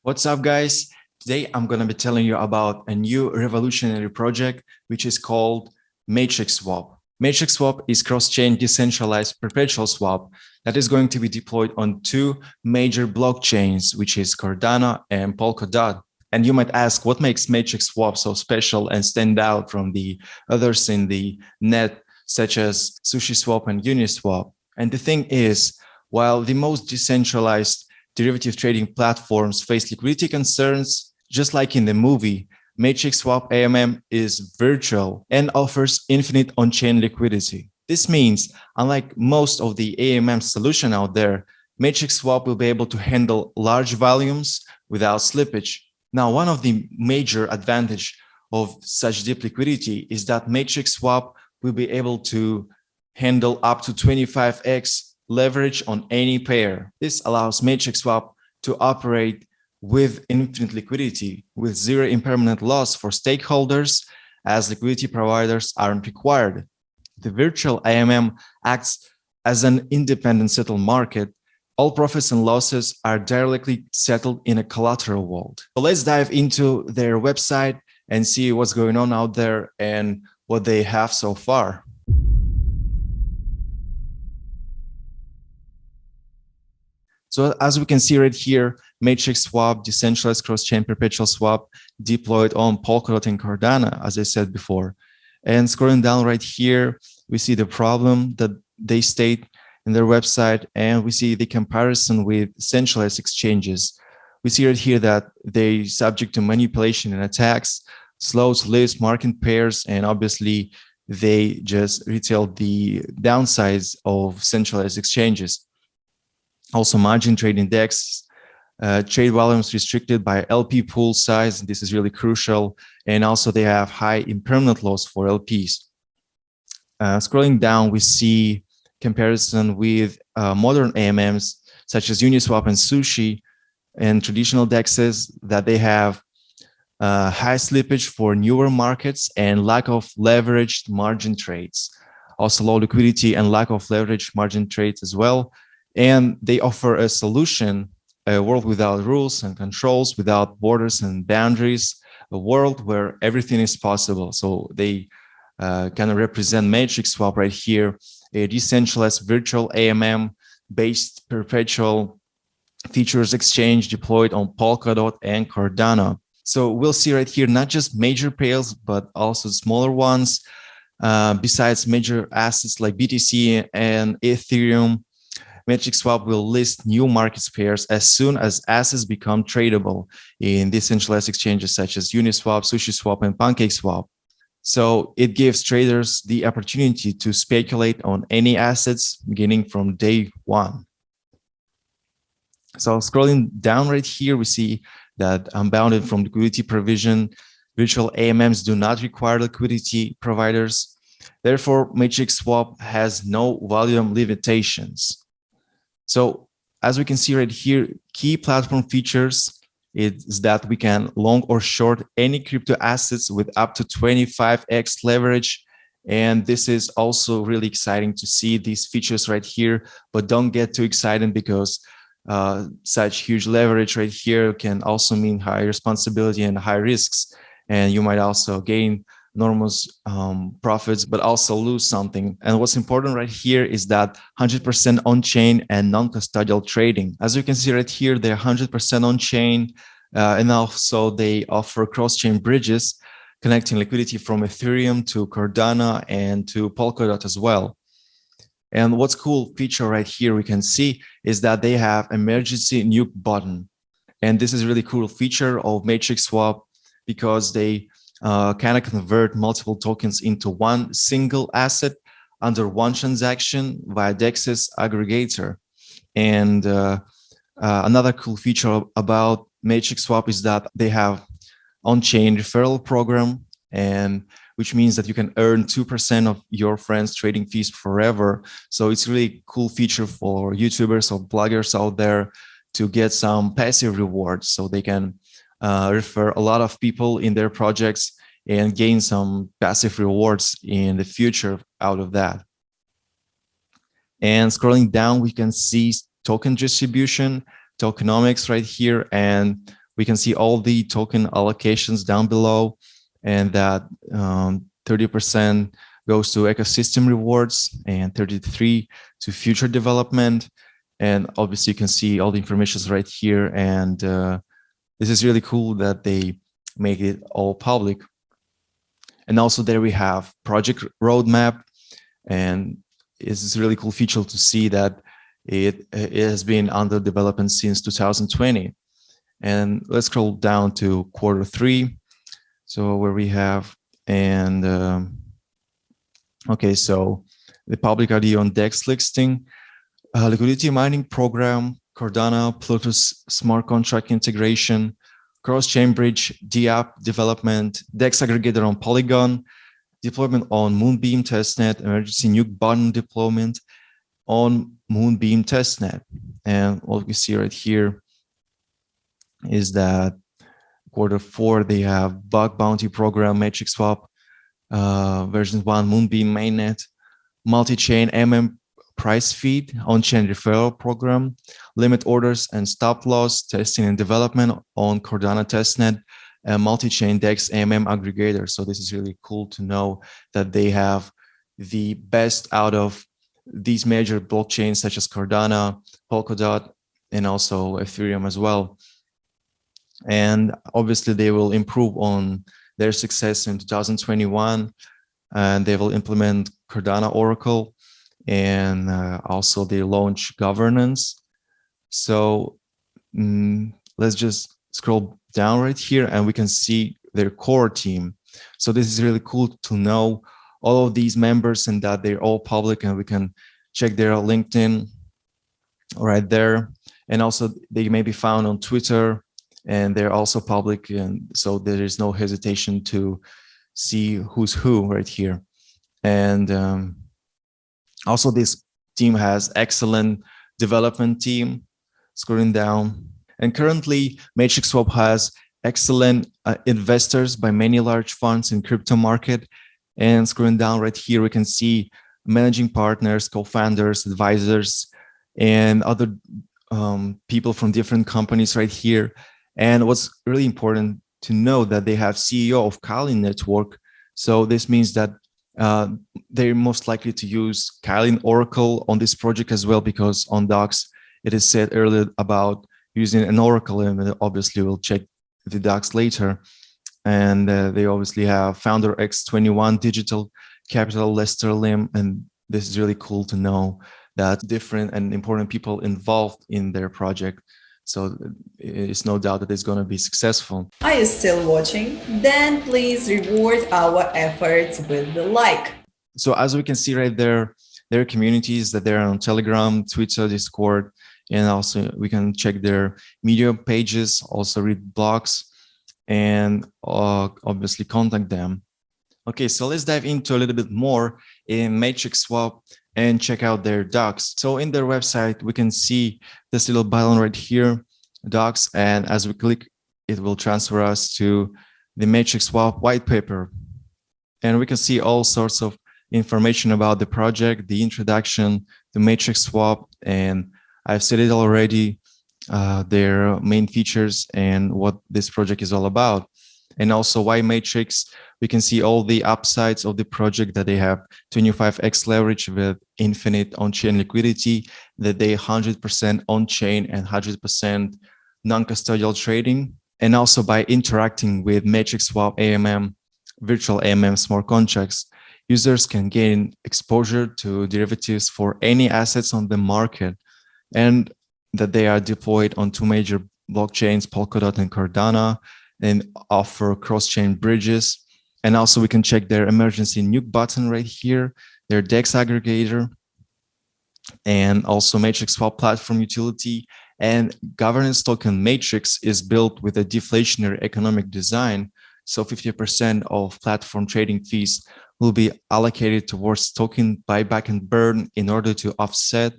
What's up, guys? Today, I'm going to be telling you about a new revolutionary project, which is called MatrixSwap. MatrixSwap is cross-chain decentralized perpetual swap that is going to be deployed on two major blockchains, which is Cardano and Polkadot. And you might ask, what makes MatrixSwap so special and stand out from the others in the net, such as SushiSwap and Uniswap? And the thing is, while the most decentralized derivative trading platforms face liquidity concerns, just like in the movie, MatrixSwap AMM is virtual and offers infinite on-chain liquidity. This means, unlike most of the AMM solution out there, MatrixSwap will be able to handle large volumes without slippage. Now, one of the major advantages of such deep liquidity is that MatrixSwap will be able to handle up to 25x leverage on any pair. This allows MatrixSwap to operate with infinite liquidity, with zero impermanent loss for stakeholders, as liquidity providers aren't required. The virtual AMM acts as an independent settled market. All profits and losses are directly settled in a collateral vault. So let's dive into their website and see what's going on out there and what they have so far. So as we can see right here, MatrixSwap, decentralized cross-chain perpetual swap deployed on Polkadot and Cardano, as I said before. And scrolling down right here, we see the problem that they state in their website, and we see the comparison with centralized exchanges. We see right here that they subject to manipulation and attacks, slow to list market pairs, and obviously they just retail the downsides of centralized exchanges. Also, margin trade index, trade volumes restricted by LP pool size. This is really crucial. And also they have high impermanent loss for LPs. Scrolling down, we see comparison with modern AMMs, such as Uniswap and Sushi, and traditional DEXs that they have high slippage for newer markets and lack of leveraged margin trades. Also low liquidity and lack of leveraged margin trades as well. And they offer a solution, a world without rules and controls, without borders and boundaries, a world where everything is possible. So they kind of represent MatrixSwap right here, a decentralized virtual AMM-based perpetual futures exchange deployed on Polkadot and Cardano. So we'll see right here, not just major pairs, but also smaller ones. Besides major assets like BTC and Ethereum, MatrixSwap will list new market pairs as soon as assets become tradable in decentralized exchanges such as Uniswap, SushiSwap, and PancakeSwap. So it gives traders the opportunity to speculate on any assets beginning from day one. So scrolling down right here, we see that unbounded from liquidity provision, virtual AMMs do not require liquidity providers. Therefore, MatrixSwap has no volume limitations. So as we can see right here, key platform features is that we can long or short any crypto assets with up to 25x leverage. And this is also really exciting to see these features right here, but don't get too excited because such huge leverage right here can also mean high responsibility and high risks. And you might also gain enormous profits, but also lose something. And what's important right here is that 100% on-chain and non-custodial trading. As you can see right here, they're 100% on-chain, and also they offer cross-chain bridges connecting liquidity from Ethereum to Cardano and to Polkadot as well. And what's cool feature right here we can see is that they have emergency nuke button. And this is a really cool feature of MatrixSwap because they kind of convert multiple tokens into one single asset under one transaction via DEX's Aggregator. And another cool feature about MatrixSwap is that they have on-chain referral program, and which means that you can earn 2% of your friends' trading fees forever. So it's really cool feature for YouTubers or bloggers out there to get some passive rewards, so they can refer a lot of people in their projects and gain some passive rewards in the future out of that. And scrolling down, we can see token distribution, tokenomics right here. And we can see all the token allocations down below, and that 30% goes to ecosystem rewards and 33% to future development. And obviously you can see all the information right here. And this is really cool that they make it all public. And also there we have project roadmap, and it's a really cool feature to see that it has been under development since 2020. And let's scroll down to Q3. So where we have, and okay, so the public ID on DEX listing, liquidity mining program, Cardano, Plutus smart contract integration, cross-chain bridge, DApp development, DEX aggregator on Polygon, deployment on Moonbeam testnet, emergency nuke button deployment on Moonbeam testnet. And what we see right here is that Q4, they have bug bounty program, MatrixSwap, version 1, Moonbeam mainnet, multi-chain price feed, on-chain referral program, limit orders and stop loss, testing and development on Cardano testnet, and multi-chain DEX aggregator. So this is really cool to know that they have the best out of these major blockchains such as Cardano, Polkadot, and also Ethereum as well. And obviously they will improve on their success in 2021, and they will implement Cardano Oracle, and also they launch governance. So let's just scroll down right here and we can see their core team. So this is really cool to know all of these members and that they're all public, and we can check their LinkedIn right there. And also they may be found on Twitter, and they're also public, and so there is no hesitation to see who's who right here. And also this team has excellent development team. Scrolling down, and currently MatrixSwap has excellent investors by many large funds in crypto market. And scrolling down right here, we can see managing partners, co-founders, advisors, and other people from different companies right here. And what's really important to know that they have CEO of Kali Network. So this means that they're most likely to use Kali Oracle on this project as well, because on docs it is said earlier about using an Oracle, and obviously we'll check the docs later. And they obviously have founder X21 Digital Capital, Lester Lim, and this is really cool to know that different and important people involved in their project. So it's no doubt that it's going to be successful. Are you still watching? Then please reward our efforts with the like. So as we can see right there, there are communities that they're on Telegram, Twitter, Discord, and also we can check their media pages, also read blogs, and obviously contact them. Okay, so let's dive into a little bit more in MatrixSwap and check out their docs. So in their website, we can see this little button right here, docs, and as we click, it will transfer us to the MatrixSwap white paper. And we can see all sorts of information about the project, the introduction to MatrixSwap, and I've said it already, their main features and what this project is all about. And also why Matrix, we can see all the upsides of the project, that they have 25x leverage with infinite on-chain liquidity, that they 100% on-chain and 100% non-custodial trading. And also by interacting with MatrixSwap AMM, virtual AMM smart contracts, users can gain exposure to derivatives for any assets on the market, and that they are deployed on two major blockchains, Polkadot and Cardano, and offer cross-chain bridges. And also we can check their emergency nuke button right here, their DEX aggregator, and also MatrixSwap platform utility. And governance token Matrix is built with a deflationary economic design. So 50% of platform trading fees will be allocated towards token buyback and burn in order to offset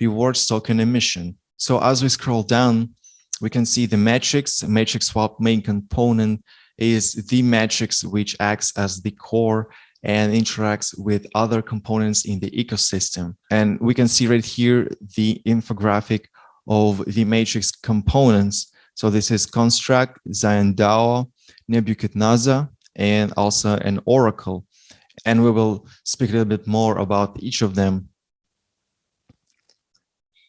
rewards token emission. So as we scroll down, we can see the MatrixSwap main component is the matrix, which acts as the core and interacts with other components in the ecosystem. And we can see right here the infographic of the matrix components. So this is Construct, ZionDAO, Nebuchadnezzar, and also an Oracle. And we will speak a little bit more about each of them.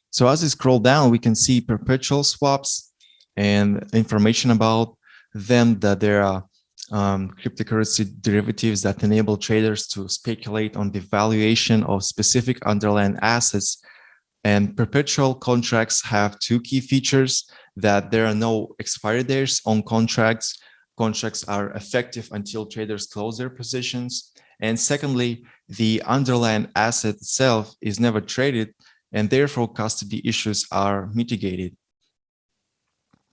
So as we scroll down, we can see perpetual swaps and information about them, that there are cryptocurrency derivatives that enable traders to speculate on the valuation of specific underlying assets. And perpetual contracts have two key features: that there are no expiry dates on contracts. Contracts are effective until traders close their positions. And secondly, the underlying asset itself is never traded, and therefore custody issues are mitigated.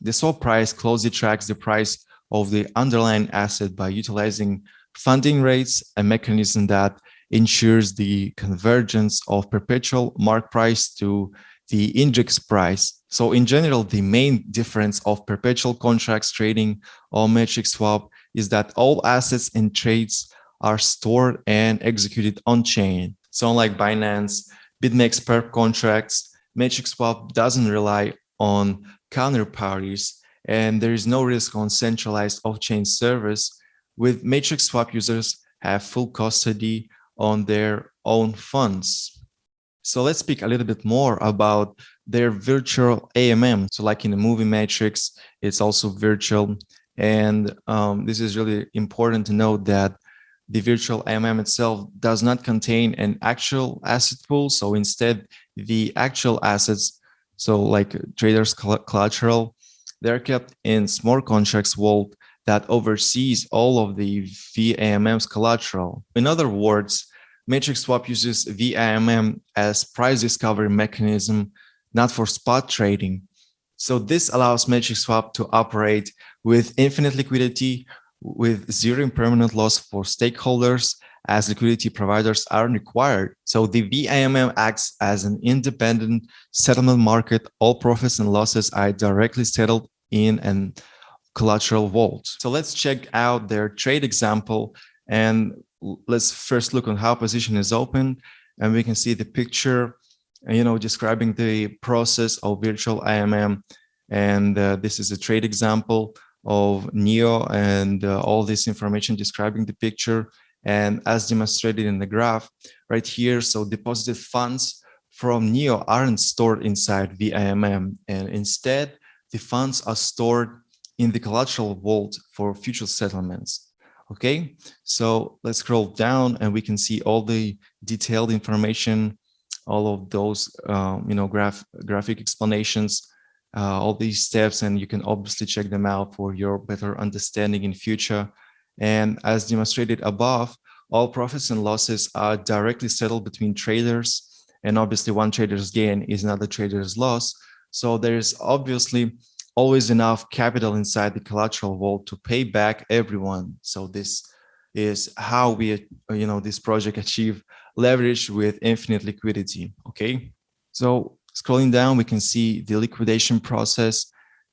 The swap price closely tracks the price of the underlying asset by utilizing funding rates, a mechanism that ensures the convergence of perpetual MarkPrice to the index price. So in general, the main difference of perpetual contracts trading on MatrixSwap is that all assets and trades are stored and executed on-chain. So unlike Binance, BitMEX perp contracts, MatrixSwap doesn't rely on counterparties, and there is no risk on centralized off-chain servers. With MatrixSwap, users have full custody on their own funds. So let's speak a little bit more about their virtual AMM. So like in the movie Matrix, it's also virtual. And this is really important to note that the virtual AMM itself does not contain an actual asset pool. So instead, the actual assets, so like traders' collateral, they're kept in smart contracts vault that oversees all of the vAMM's collateral. In other words, MatrixSwap uses vAMM as price discovery mechanism, not for spot trading. So this allows MatrixSwap to operate with infinite liquidity, with zero impermanent loss for stakeholders, as liquidity providers aren't required. So the vAMM acts as an independent settlement market. All profits and losses are directly settled in an collateral vault. So let's check out their trade example, and let's first look on how position is opened, and we can see the picture, describing the process of virtual AMM. And this is a trade example of NEO, and all this information describing the picture. And as demonstrated in the graph right here, so deposited funds from NEO aren't stored inside vAMM, and instead the funds are stored in the collateral vault for future settlements. Okay, so let's scroll down and we can see all the detailed information, all of those graphic explanations, all these steps, and you can obviously check them out for your better understanding in future. And as demonstrated above, all profits and losses are directly settled between traders, and obviously one trader's gain is another trader's loss. So there's obviously always enough capital inside the collateral vault to pay back everyone. So this is how we, this project achieve leverage with infinite liquidity. Okay, so scrolling down, we can see the liquidation process,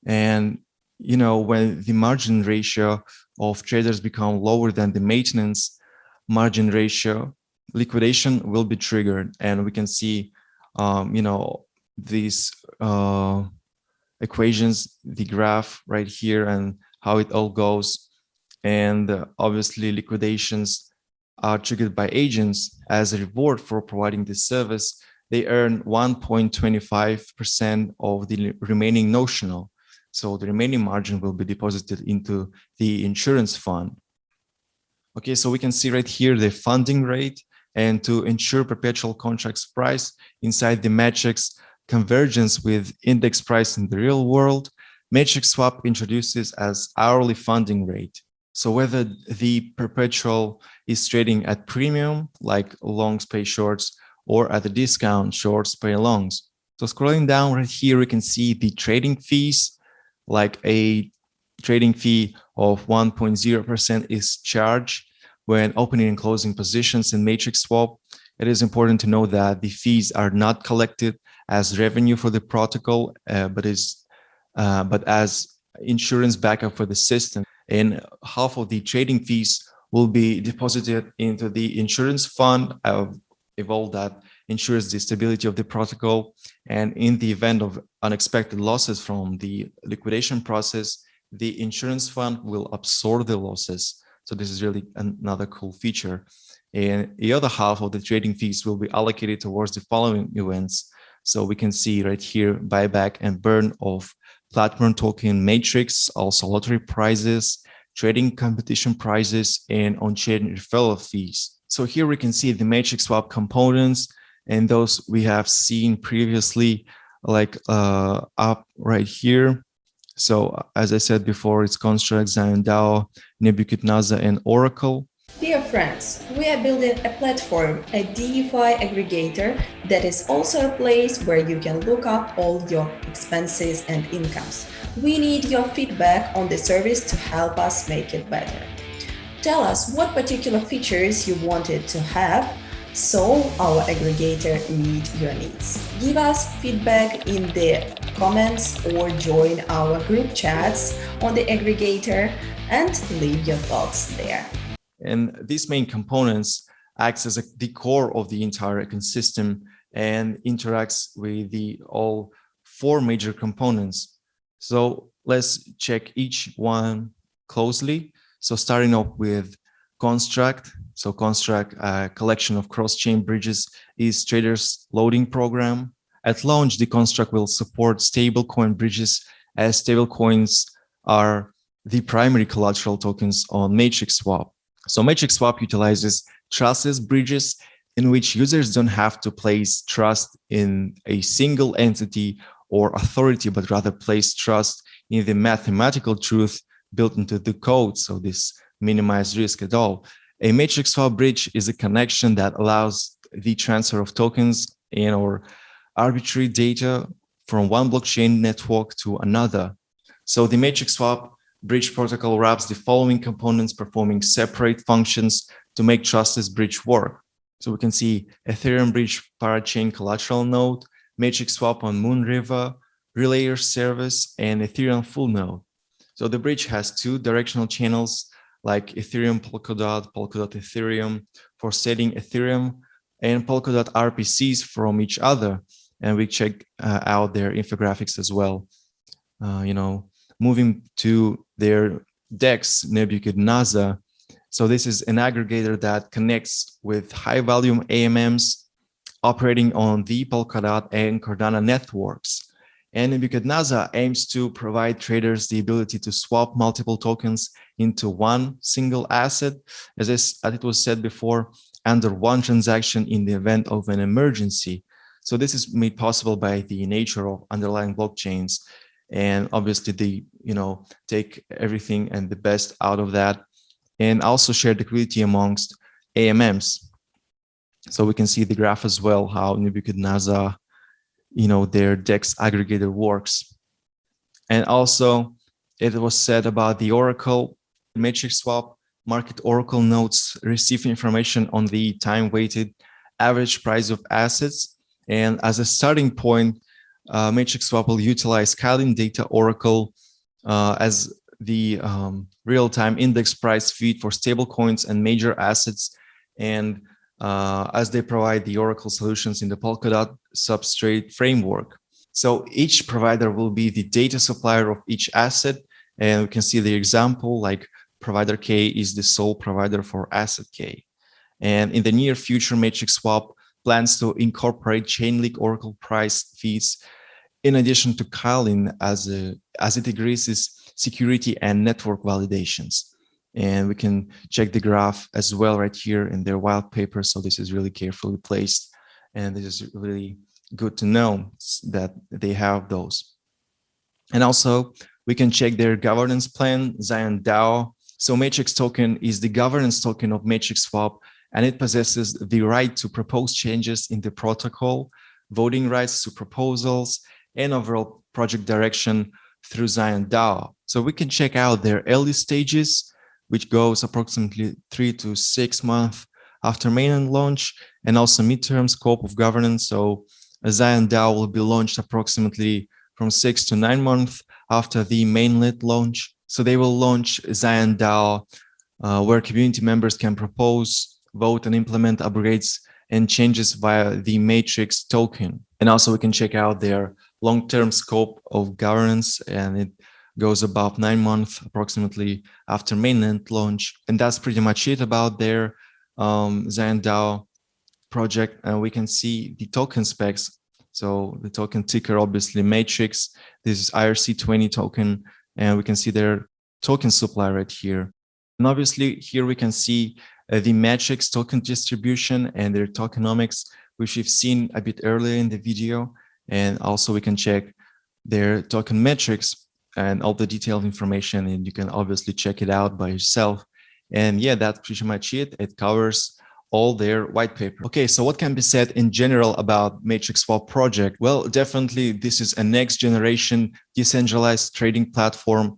and when the margin ratio of traders become lower than the maintenance margin ratio, liquidation will be triggered, and we can see, these equations, the graph right here, and how it all goes. And obviously liquidations are triggered by agents. As a reward for providing this service, they earn 1.25% of the remaining notional. So the remaining margin will be deposited into the insurance fund. Okay, so we can see right here the funding rate, and to ensure perpetual contracts price inside the Matrix convergence with index price in the real world, MatrixSwap introduces as hourly funding rate. So whether the perpetual is trading at premium, like longs pay shorts, or at a discount, shorts pay longs. So scrolling down right here, we can see the trading fees, like a trading fee of 1.0% is charged when opening and closing positions in MatrixSwap. It is important to know that the fees are not collected as revenue for the protocol, but as insurance backup for the system. And half of the trading fees will be deposited into the insurance fund. I've evolved that ensures the stability of the protocol. And in the event of unexpected losses from the liquidation process, the insurance fund will absorb the losses. So this is really another cool feature. And the other half of the trading fees will be allocated towards the following events. So we can see right here, buyback and burn of platform token Matrix, also lottery prizes, trading competition prizes, and on-chain referral fees. So here we can see the MatrixSwap components, and those we have seen previously, like up right here. So as I said before, it's Construct, ZionDAO, Nebuchadnezzar, and Oracle. Dear friends, we are building a platform, a DeFi aggregator that is also a place where you can look up all your expenses and incomes. We need your feedback on the service to help us make it better. Tell us what particular features you wanted to have so our aggregator meet your needs. Give us feedback in the comments or join our group chats on the aggregator and leave your thoughts there. And these main components acts as the core of the entire ecosystem and interacts with all four major components. So let's check each one closely. So starting off with Construct. So Construct, a collection of cross-chain bridges, is traders' loading program. At launch, the Construct will support stablecoin bridges, as stablecoins are the primary collateral tokens on MatrixSwap. So MatrixSwap utilizes trustless bridges in which users don't have to place trust in a single entity or authority, but rather place trust in the mathematical truth built into the code. So this minimizes risk at all. A MatrixSwap bridge is a connection that allows the transfer of tokens and or arbitrary data from one blockchain network to another. So the MatrixSwap bridge protocol wraps the following components, performing separate functions to make trustless bridge work. So we can see Ethereum bridge parachain collateral node, MatrixSwap on Moonriver, relayer service, and Ethereum full node. So the bridge has two directional channels like Ethereum Polkadot, Polkadot Ethereum for setting Ethereum, and Polkadot RPCs from each other. And we check out their infographics as well. Moving to their DEX, Nebuchadnezzar. So this is an aggregator that connects with high volume AMMs operating on the Polkadot and Cardano networks. And Nebuchadnezzar aims to provide traders the ability to swap multiple tokens into one single asset, as it was said before, under one transaction in the event of an emergency. So this is made possible by the nature of underlying blockchains. And obviously they, take everything and the best out of that, and also share liquidity amongst AMMs. So we can see the graph as well, how Nebuchadnezzar, their DEX aggregator works. And also it was said about the Oracle MatrixSwap market Oracle nodes receive information on the time-weighted average price of assets. And as a starting point, MatrixSwap will utilize Scaling Data Oracle as the real-time index price feed for stablecoins and major assets, and as they provide the Oracle solutions in the Polkadot substrate framework. So each provider will be the data supplier of each asset, and we can see the example like provider K is the sole provider for asset K. And in the near future, MatrixSwap plans to incorporate Chainlink Oracle price feeds in addition to Kalin as it increases security and network validations. And we can check the graph as well right here in their white paper. So this is really carefully placed. And this is really good to know that they have those. And also we can check their governance plan, ZionDAO. So Matrix token is the governance token of MatrixSwap, and it possesses the right to propose changes in the protocol, voting rights to proposals, and overall project direction through ZionDAO. So we can check out their early stages, which goes approximately 3 to 6 months after mainnet launch, and also midterm scope of governance. So ZionDAO will be launched approximately from 6 to 9 months after the mainnet launch. So they will launch ZionDAO, where community members can propose, vote, and implement upgrades and changes via the Matrix token. And also we can check out their long-term scope of governance, and it goes about 9 months approximately after mainnet launch. And that's pretty much it about their ZionDAO project. And we can see the token specs. So the token ticker, obviously Matrix. This is IRC20 token, and we can see their token supply right here. And obviously here we can see the Matrix token distribution and their tokenomics, which we've seen a bit earlier in the video. And also we can check their token metrics and all the detailed information, and you can obviously check it out by yourself. And yeah, that's pretty much it. It covers all their white paper. Okay, so what can be said in general about MatrixSwap project? Well, definitely this is a next generation decentralized trading platform,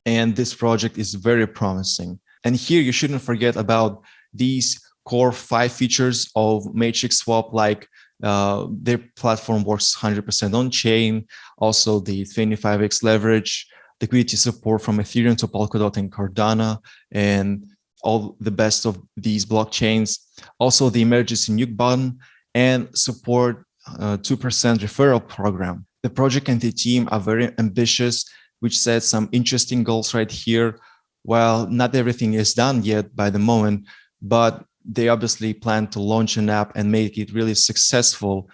and this project is very promising. And here you shouldn't forget about these core 5 features of MatrixSwap, like their platform works 100% on chain, also the 25x leverage, liquidity support from Ethereum to Polkadot and Cardano, and all the best of these blockchains. Also the emergency nuke button and support 2% referral program. The project and the team are very ambitious, which sets some interesting goals right here. While not everything is done yet by the moment, but they obviously plan to launch an app and make it really successful,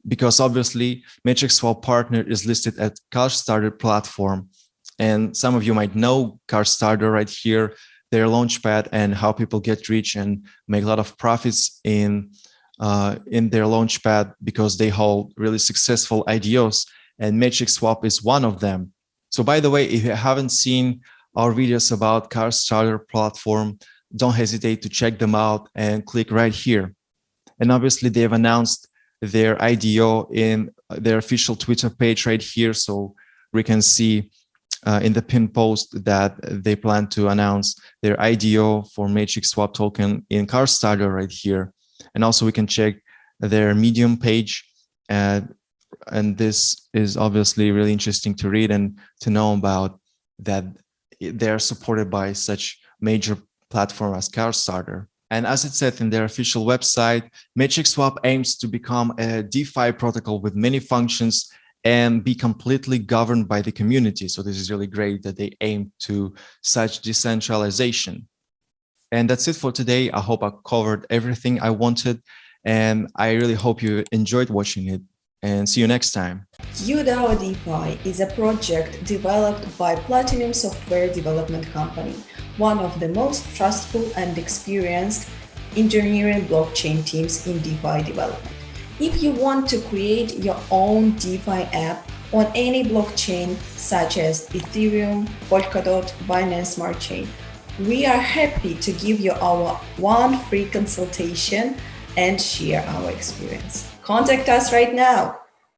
because obviously MatrixSwap partner is listed at CardStarter platform. And some of you might know CardStarter right here, their launchpad, and how people get rich and make a lot of profits in their launchpad because they hold really successful IDOs, and MatrixSwap is one of them. So by the way, if you haven't seen our videos about CardStarter platform, don't hesitate to check them out and click right here. And obviously they've announced their IDO in their official Twitter page right here. So we can see in the pin post that they plan to announce their IDO for MatrixSwap token in CardStarter right here. And also we can check their Medium page. And this is obviously really interesting to read and to know about, that they're supported by such major platform as CardStarter. And as it said in their official website, MatrixSwap aims to become a DeFi protocol with many functions and be completely governed by the community. So this is really great that they aim to such decentralization. And that's it for today. I hope I covered everything I wanted, and I really hope you enjoyed watching it, and see you next time. ZionDAO DeFi is a project developed by Platinum Software Development Company, one of the most trustful and experienced engineering blockchain teams in DeFi development. If you want to create your own DeFi app on any blockchain such as Ethereum, Polkadot, Binance Smart Chain, we are happy to give you our one free consultation and share our experience. Contact us right now.